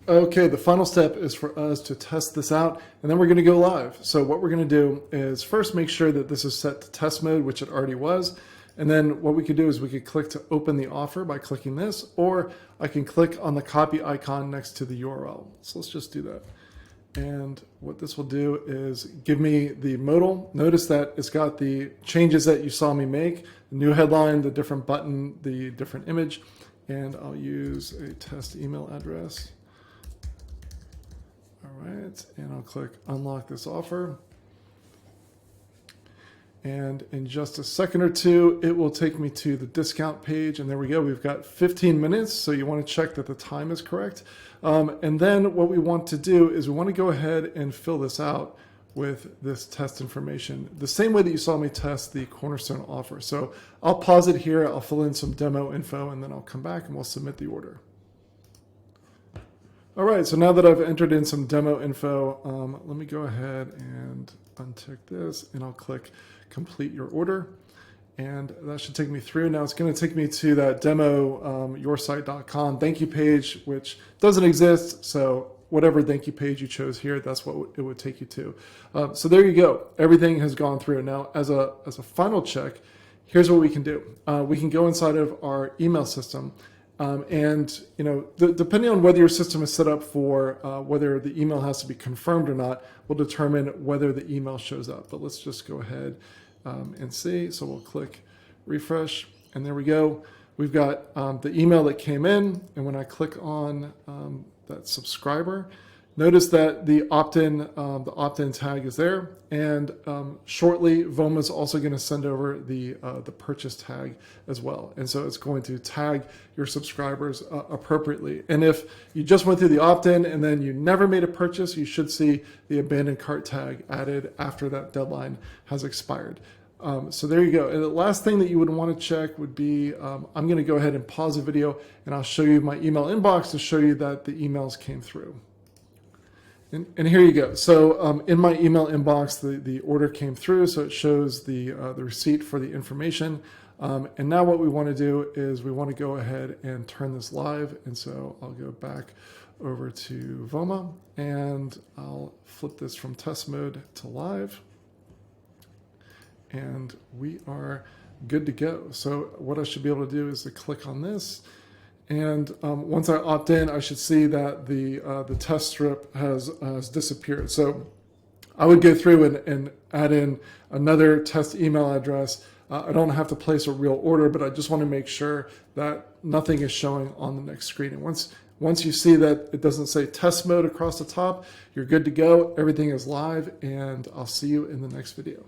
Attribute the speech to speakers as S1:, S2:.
S1: Okay, the final step is for us to test this out, and then we're going to go live. So what we're going to do is first make sure that this is set to test mode, which it already was. And then what we could do is we could click to open the offer by clicking this, or I can click on the copy icon next to the URL. So let's just do that. And what this will do is give me the modal. Notice that it's got the changes that you saw me make, the new headline, the different button, the different image, and I'll use a test email address. All right, and I'll click unlock this offer. And in just a second or two, it will take me to the discount page. And there we go. We've got 15 minutes. So you want to check that the time is correct. And then what we want to do is we want to go ahead and fill this out with this test information, the same way that you saw me test the Cornerstone offer. So I'll pause it here. I'll fill in some demo info, and then I'll come back and we'll submit the order. All right, so now that I've entered in some demo info, let me go ahead and untick this, and I'll click complete your order. And that should take me through. Now it's going to take me to that demo yoursite.com thank you page, which doesn't exist. So whatever thank you page you chose here, that's what it would take you to. So there you go. Everything has gone through. Now, as a final check, here's what we can do. We can go inside of our email system. And depending on whether your system is set up for whether the email has to be confirmed or not, will determine whether the email shows up. But let's just go ahead and see. So we'll click refresh, and there we go. We've got the email that came in, and when I click on that subscriber, notice that the opt-in tag is there, and shortly Voma is also going to send over the purchase tag as well, and so it's going to tag your subscribers appropriately. And if you just went through the opt-in and then you never made a purchase, you should see the abandoned cart tag added after that deadline has expired. So there you go. And the last thing that you would want to check would be, I'm going to go ahead and pause the video, and I'll show you my email inbox to show you that the emails came through. And here you go. So in my email inbox, the order came through, so it shows the receipt for the information. And now what we want to do is we want to go ahead and turn this live. And so I'll go back over to Voma, and I'll flip this from test mode to live. And we are good to go. So what I should be able to do is to click on this. And once I opt in, I should see that the test strip has disappeared. So I would go through and add in another test email address. I don't have to place a real order, but I just want to make sure that nothing is showing on the next screen. And once you see that it doesn't say test mode across the top, you're good to go. Everything is live, and I'll see you in the next video.